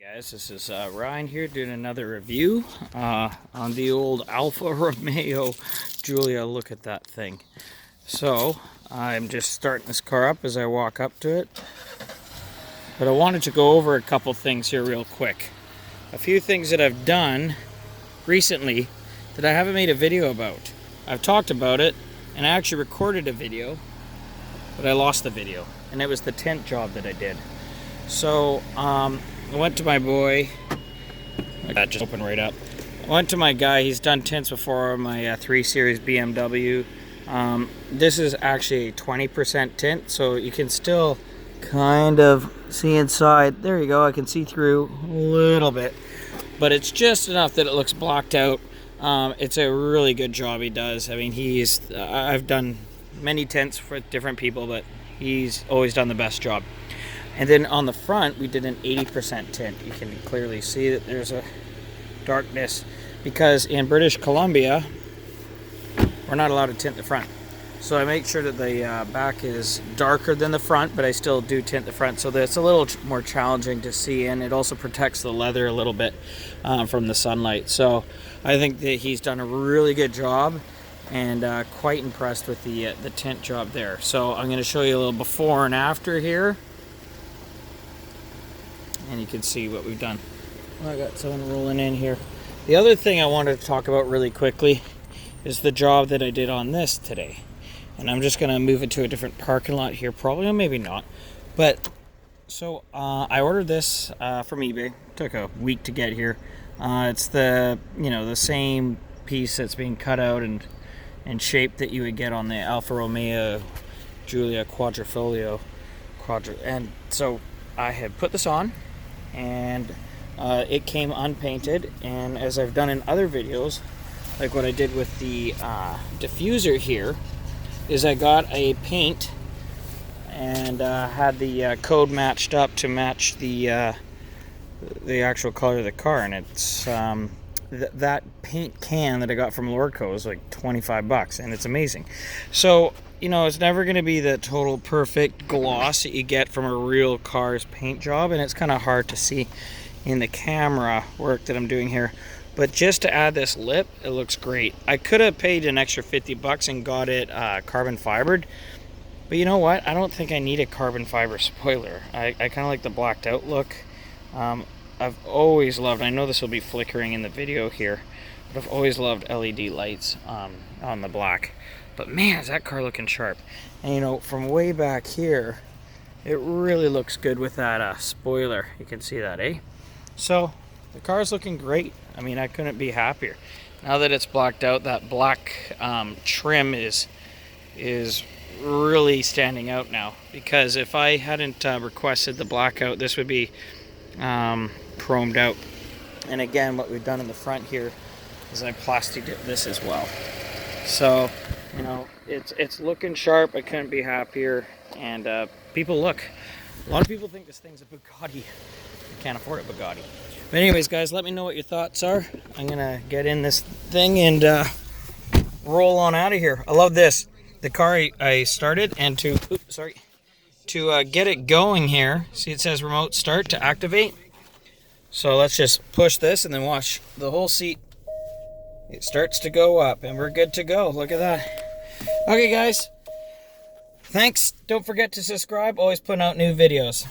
Guys, this is Ryan here doing another review on the old Alfa Romeo Giulia. Look at that thing. So I'm just starting this car up as I walk up to it, but I wanted to go over a couple things here real quick. A few things that I've done recently that I haven't made a video about. I've talked about it and I actually recorded a video, but I lost the video, and it was the tint job that I did. So I went to my boy. That just opened right up. I went to my guy. He's done tints before, my 3 Series BMW. This is actually a 20% tint, so you can still kind of see inside. There you go. I can see through a little bit, but it's just enough that it looks blocked out. It's a really good job he does. I mean, I've done many tints for different people, but he's always done the best job. And then on the front, we did an 80% tint. You can clearly see that there's a darkness because in British Columbia, we're not allowed to tint the front. So I make sure that the back is darker than the front, but I still do tint the front so that it's a little more challenging to see, and it also protects the leather a little bit from the sunlight. So I think that he's done a really good job, and quite impressed with the tint job there. So I'm going to show you a little before and after here. And you can see what we've done. I got someone rolling in here. The other thing I wanted to talk about really quickly is the job that I did on this today. And I'm just going to move it to a different parking lot here, probably, or maybe not. But, so I ordered this from eBay. Took a week to get here. It's the same piece that's being cut out and shaped that you would get on the Alfa Romeo Giulia Quadrifoglio. And so I had put this on, and it came unpainted, and as I've done in other videos, like what I did with the diffuser here, is I got a paint and had the code matched up to match the actual color of the car, and it's that paint can that I got from Lordco is like 25 bucks, and it's amazing. So it's never going to be the total perfect gloss that you get from a real car's paint job, and it's kind of hard to see in the camera work that I'm doing here. But just to add this lip, it looks great. I could have paid an extra 50 bucks and got it carbon fibered, but you know what? I don't think I need a carbon fiber spoiler. I kind of like the blacked out look. I've always loved, I know this will be flickering in the video here, but I've always loved LED lights on the black. But man, is that car looking sharp. And from way back here, it really looks good with that spoiler. You can see that, eh? So the car's looking great. I mean, I couldn't be happier. Now that it's blacked out, that black trim is really standing out now. Because if I hadn't requested the blackout, this would be chromed out. And again, what we've done in the front here is I plastic dipped this as well. So it's looking sharp. I couldn't be happier. And a lot of people think this thing's a Bugatti. I can't afford a Bugatti. But anyways, guys, let me know what your thoughts are. I'm gonna get in this thing and roll on out of here. I love this. The car I started, and to get it going here, see it says remote start to activate. So let's just push this and then watch the whole seat. It starts to go up, and we're good to go. Look at that. Okay, guys. Thanks. Don't forget to subscribe. Always putting out new videos.